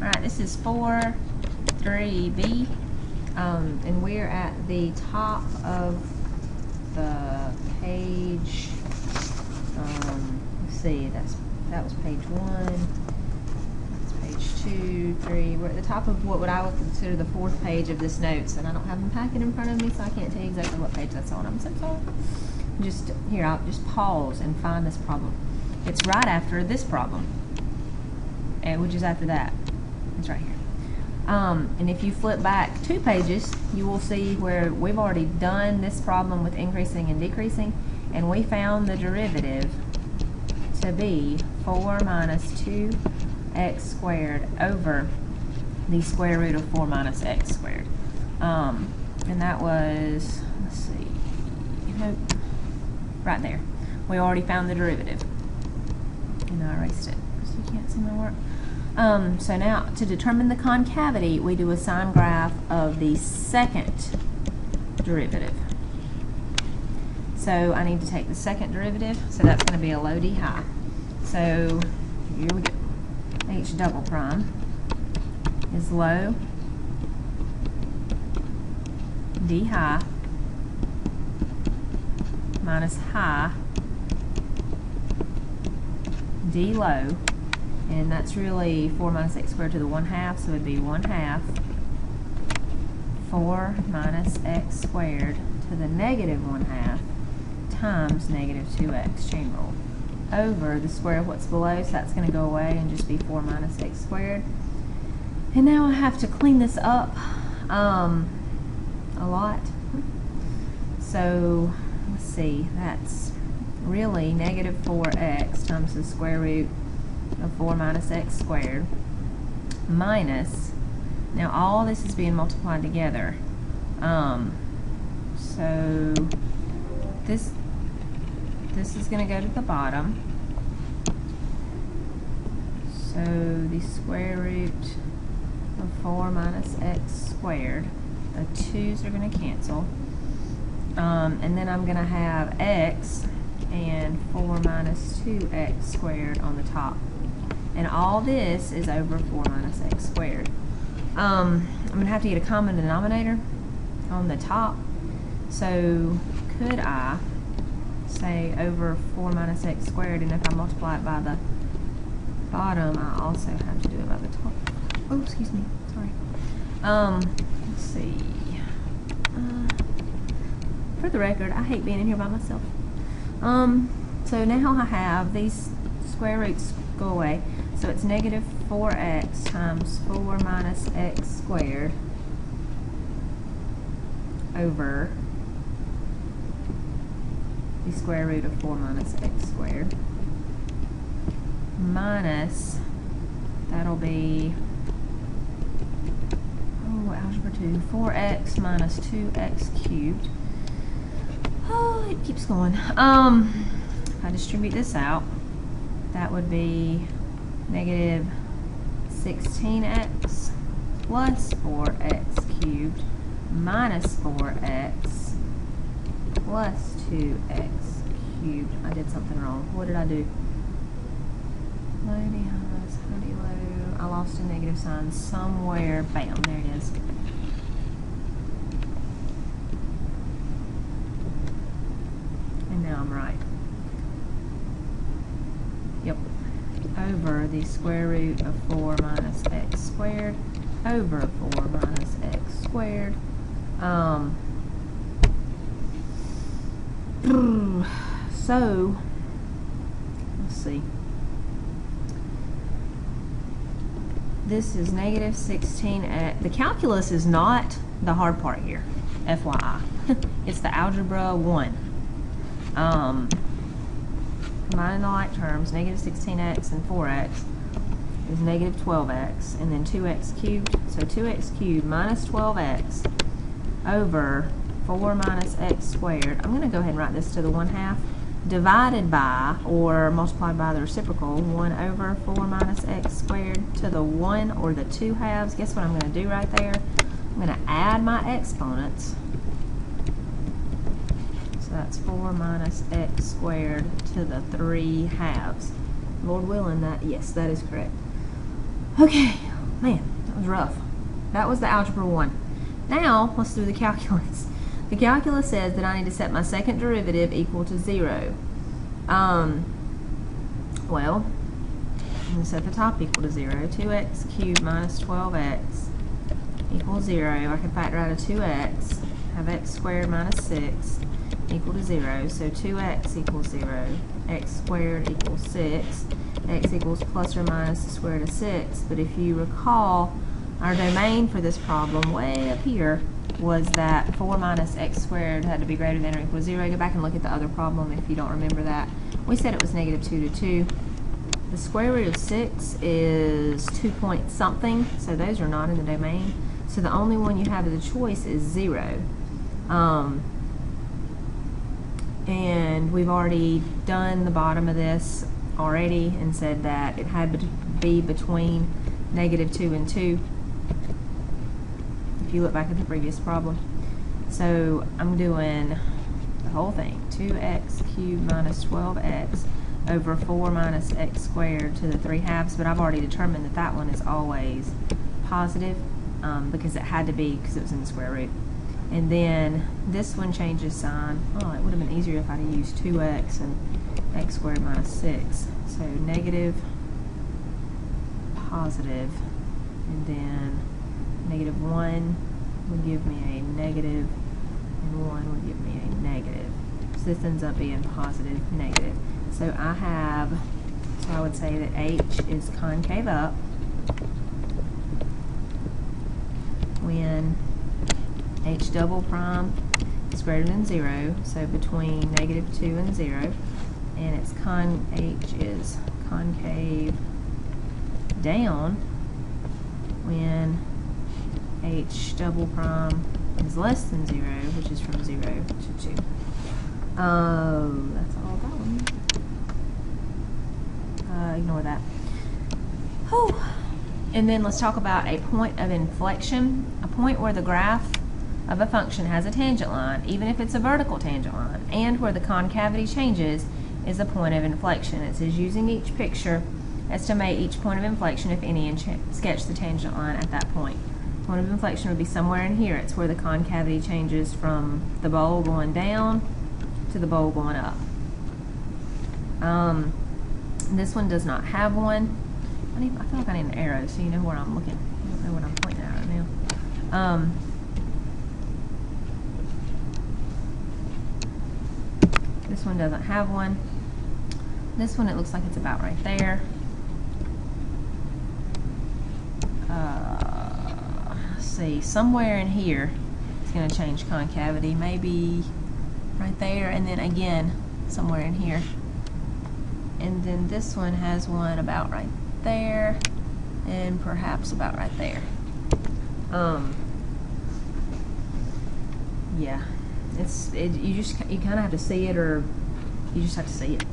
Alright, this is 4, 3b, and we're at the top of the page. Let's see, that was page 1. That's page 2, 3. We're at the top of what I would consider the 4th page of this notes, and I don't have the packet in front of me, so I can't tell you exactly what page that's on. I'm so sorry. Just here, I'll just pause and find this problem. It's right after this problem, which is after that. It's right here. And if you flip back 2 pages, you will see where we've already done this problem with increasing and decreasing, and we found the derivative to be 4 minus 2x squared over the square root of 4 minus x squared. And that was, let's see, right there. We already found the derivative. And I erased it so you can't see my work. So now, to determine the concavity, we do a sine graph of the second derivative. So I need to take the second derivative, so that's going to be a low d high. So here we go. H double prime is low d high minus high d low. And that's really 4 minus x squared to the 1/2, so it would be 1/2 4 minus x squared to the negative 1/2 times negative 2x, chain rule, over the square of what's below, so that's going to go away and just be 4 minus x squared. And now I have to clean this up a lot. So let's see, that's really negative 4x times the square root of 4 minus x squared minus, now all this is being multiplied together, so this is going to go to the bottom, so the square root of 4 minus x squared, the 2's are going to cancel, and then I'm going to have x and 4 minus 2x squared on the top. And all this is over 4 minus x squared. I'm going to have to get a common denominator on the top. So could I say over 4 minus x squared, and if I multiply it by the bottom, I also have to do it by the top. Oh, excuse me. Sorry. Let's see. For the record, I hate being in here by myself. So now I have these square roots go away. So it's negative 4x times 4 minus x squared over the square root of 4 minus x squared minus, that'll be, algebra 2, 4x minus 2x cubed. Oh, it keeps going. If I distribute this out, that would be negative 16x plus 4x cubed minus 4x plus 2x cubed. I did something wrong. What did I do? Low d highs, high d low. I lost a negative sign somewhere. Bam, there it is. And now I'm right. Yep. Over the square root of 4 minus x squared over 4 minus x squared. So, let's see. This is negative 16x. The calculus is not the hard part here, FYI. It's the algebra 1. Combining the like terms, negative 16x and 4x is negative 12x, and then 2x cubed, so 2x cubed minus 12x over 4 minus x squared. I'm going to go ahead and write this to the 1/2, divided by, or multiplied by the reciprocal, 1 over 4 minus x squared to the 1 or the 2/2. Guess what I'm going to do right there? I'm going to add my exponents. So that's 4 minus x squared to the 3/2. Lord willing, yes, that is correct. Okay, Man, that was rough. That was the Algebra 1. Now, let's do the calculus. The calculus says that I need to set my second derivative equal to 0. Well, I'm going to set the top equal to 0. 2x cubed minus 12x equals 0. I can factor out a 2x, have x squared minus 6 equal to 0. So 2x equals 0, x squared equals 6, x equals plus or minus the square root of 6. But if you recall, our domain for this problem way up here was that 4 minus x squared had to be greater than or equal to 0. Go back and look at the other problem if you don't remember that. We said it was negative 2 to 2. The square root of 6 is 2 point something, so those are not in the domain. So the only one you have as a choice is 0. And we've already done the bottom of this already and said that it had to be between negative 2 and 2. If you look back at the previous problem. So I'm doing the whole thing. 2x cubed minus 12x over 4 minus x squared to the 3/2, but I've already determined that that one is always positive because it had to be because it was in the square root. And then this one changes sign. Oh, it would have been easier if I'd have used 2x and x squared minus 6. So negative, positive, and then negative 1 would give me a negative, and 1 would give me a negative. So this ends up being positive, negative. So I would say that H is concave up when H double prime is greater than 0, so between negative 2 and 0, and H is concave down when H double prime is less than 0, which is from 0 to 2. Oh, that's all that one. Ignore that. Oh. And then let's talk about a point of inflection, a point where the graph of a function has a tangent line, even if it's a vertical tangent line, and where the concavity changes is a point of inflection. It says using each picture, estimate each point of inflection, if any, and sketch the tangent line at that point. Point of inflection would be somewhere in here. It's where the concavity changes from the bowl going down to the bowl going up. This one does not have one. I feel like I need an arrow so you know where I'm looking. You don't know what I'm pointing at right now. This one doesn't have one. This one, it looks like it's about right there. Let's see, somewhere in here it's going to change concavity. Maybe right there, and then again somewhere in here. And then this one has one about right there, and perhaps about right there. Yeah, you kind of have to see it, or you just have to see it.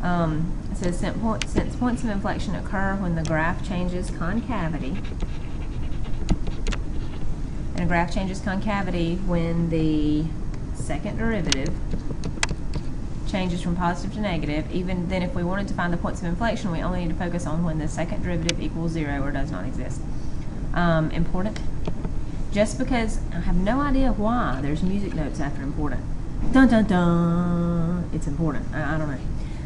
It says since points of inflection occur when the graph changes concavity, and a graph changes concavity when the second derivative changes from positive to negative. Even then, if we wanted to find the points of inflection, we only need to focus on when the second derivative equals 0 or does not exist. Important. Just because I have no idea why there's music notes after important. Dun dun dun. It's important. I don't know.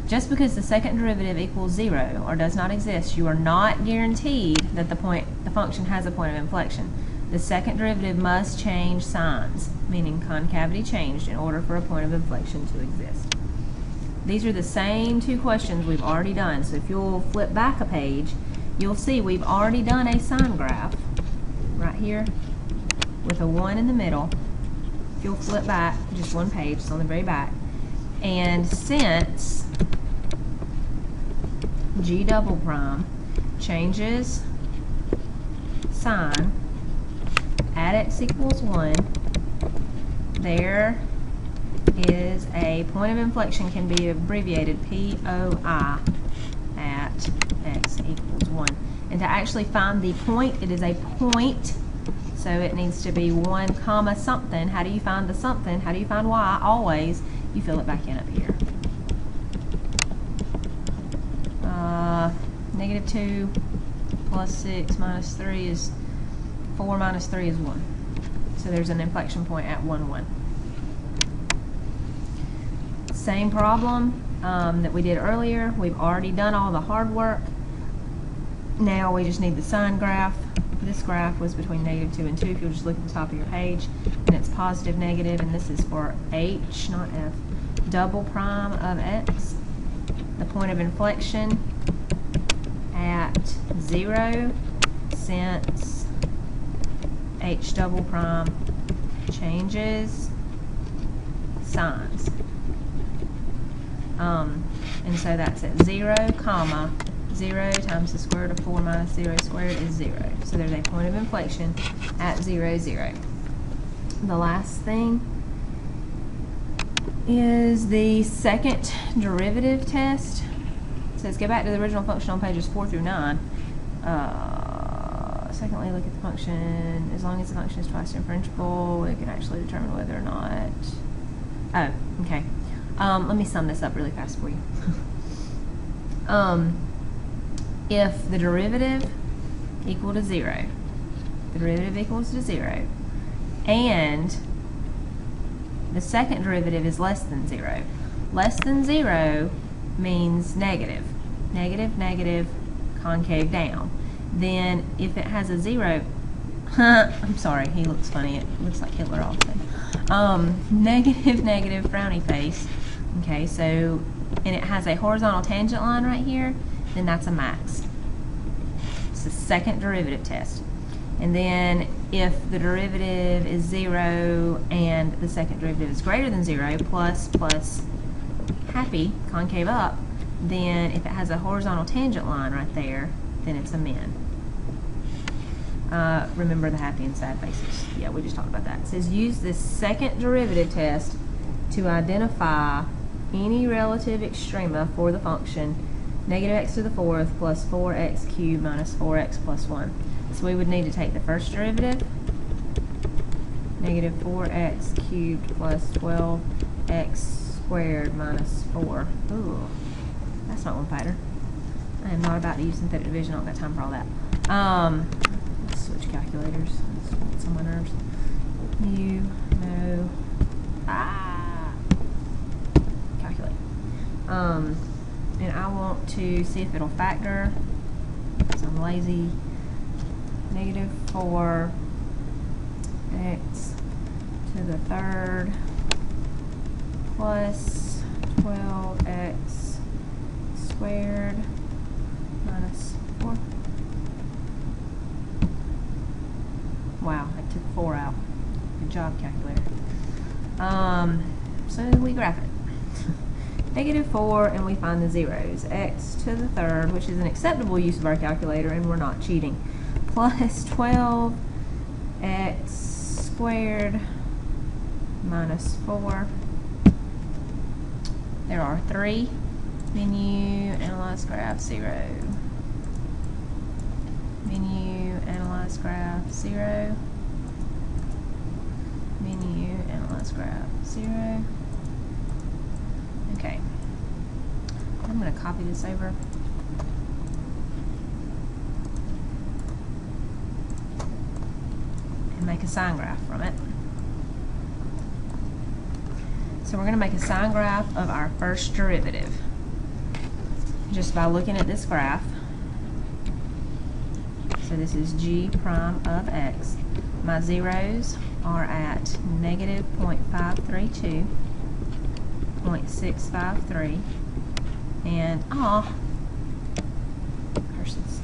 Just because the second derivative equals 0 or does not exist, you are not guaranteed that the function has a point of inflection. The second derivative must change signs, meaning concavity changed, in order for a point of inflection to exist. These are the same two questions we've already done. So if you'll flip back a page, you'll see we've already done a sine graph right here with a 1 in the middle. If you'll flip back just one page, it's on the very back. And since G double prime changes sign at x equals 1, there is a point of inflection, can be abbreviated POI at x equals 1. And to actually find the point, it is a point, so it needs to be 1 comma something. How do you find the something? How do you find y? Always, you fill it back in up here. -2 plus 6 minus 3 is 4 minus 3 is 1. So there's an inflection point at 1, 1. Same problem that we did earlier. We've already done all the hard work. Now we just need the sine graph. This graph was between -2 and 2 if you'll just look at the top of your page, and it's positive, negative, and this is for h, not f, double prime of x. The point of inflection at 0 since h double prime changes signs. And so that's at 0, comma, 0 times the square root of 4 minus 0 squared is 0. So there's a point of inflection at 0, 0. The last thing is the second derivative test. It says go back to the original function on pages 4 through 9. Secondly, look at the function. As long as the function is twice differentiable, it can actually determine whether or not. Oh, okay. Let me sum this up really fast for you. If the derivative equal to 0, the derivative equals to 0, and the second derivative is less than 0. Less than 0 means negative. Negative, negative, concave down. Then if it has a 0, I'm sorry, he looks funny. It looks like Hitler also. Negative, negative, frowny face. Okay, so, and it has a horizontal tangent line right here, then that's a max. It's the second derivative test. And then if the derivative is 0 and the second derivative is greater than 0, plus, happy, concave up, then if it has a horizontal tangent line right there, then it's a min. Remember the happy and sad faces. Yeah, we just talked about that. It says use this second derivative test to identify any relative extrema for the function negative x to the fourth plus 4x cubed minus 4x plus 1. So we would need to take the first derivative, negative 4x cubed plus 12x squared minus 4. Ooh, that's not one fighter. I am not about to use synthetic division. I don't got time for all that. Let's switch calculators. It's on my nerves. You know. Calculate. And I want to see if it'll factor, because I'm lazy. Negative 4x to the third plus 12x squared minus 4. Wow, I took 4 out. Good job, calculator. So we graph it. Negative 4, and we find the zeros. X to the third, which is an acceptable use of our calculator, and we're not cheating, plus 12x squared minus 4. There are 3. Menu, analyze graph, 0. Menu, analyze graph, 0. Menu, analyze graph, 0. Okay. I'm going to copy this over. And make a sine graph from it. So we're going to make a sine graph of our first derivative just by looking at this graph. So this is g prime of x. My zeros are at negative 0.532, 0.653, and curses.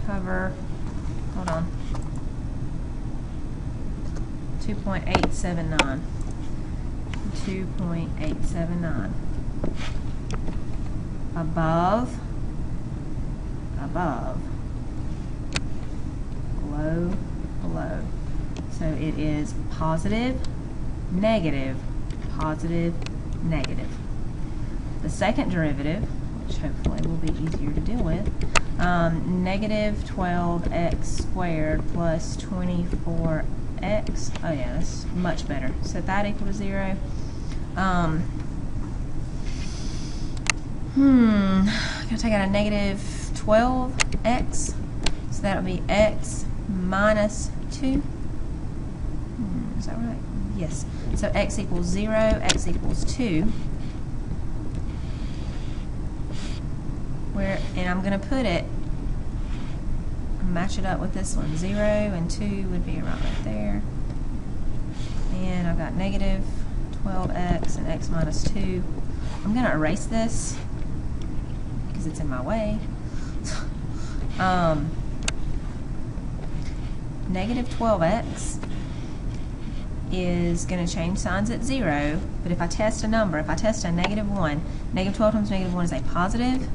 Cover, hold on, 2.879. 2.879. Above, below, below. So it is positive, negative, positive, negative. The second derivative, which hopefully will be easier to deal with, negative 12x squared plus 24x. Oh yeah, that's much better. Set that equal to 0. I'm going to take out a negative 12 12x, so that'll be x minus 2. Is that right? Yes. So x equals 0, x equals 2. And I'm going to put it, match it up with this one. 0 and 2 would be around right there. And I've got negative 12x and x minus 2. I'm going to erase this because it's in my way. Negative 12x is going to change signs at 0, but if I test a number, if I test a negative 1, negative 12 times negative 1 is a positive,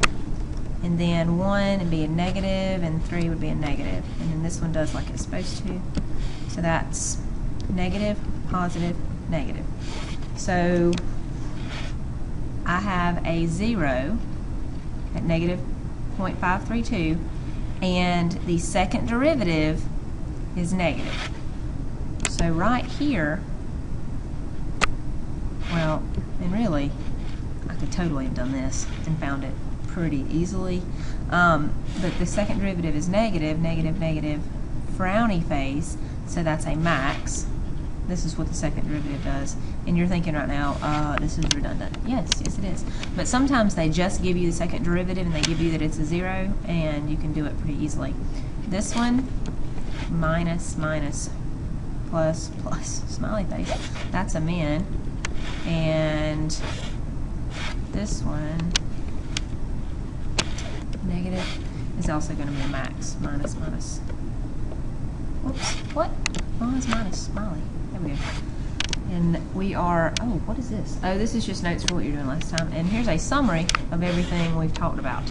and then 1 would be a negative, and 3 would be a negative, and then this one does like it's supposed to. So that's negative, positive, negative. So I have a 0 at negative 0.532, and the second derivative is negative. So right here, well, and really, I could totally have done this and found it pretty easily, but the second derivative is negative, negative, negative, frowny face, so that's a max. This is what the second derivative does. And you're thinking right now, this is redundant. Yes, yes it is. But sometimes they just give you the second derivative and they give you that it's a 0, and you can do it pretty easily. This one, minus, minus, plus, plus, smiley face, that's a min. And this one, negative, is also going to be a max. Minus, minus. Whoops, what? Minus, minus, smiley. There we go. And we are, oh, what is this? Oh, this is just notes for what you're doing last time. And here's a summary of everything we've talked about.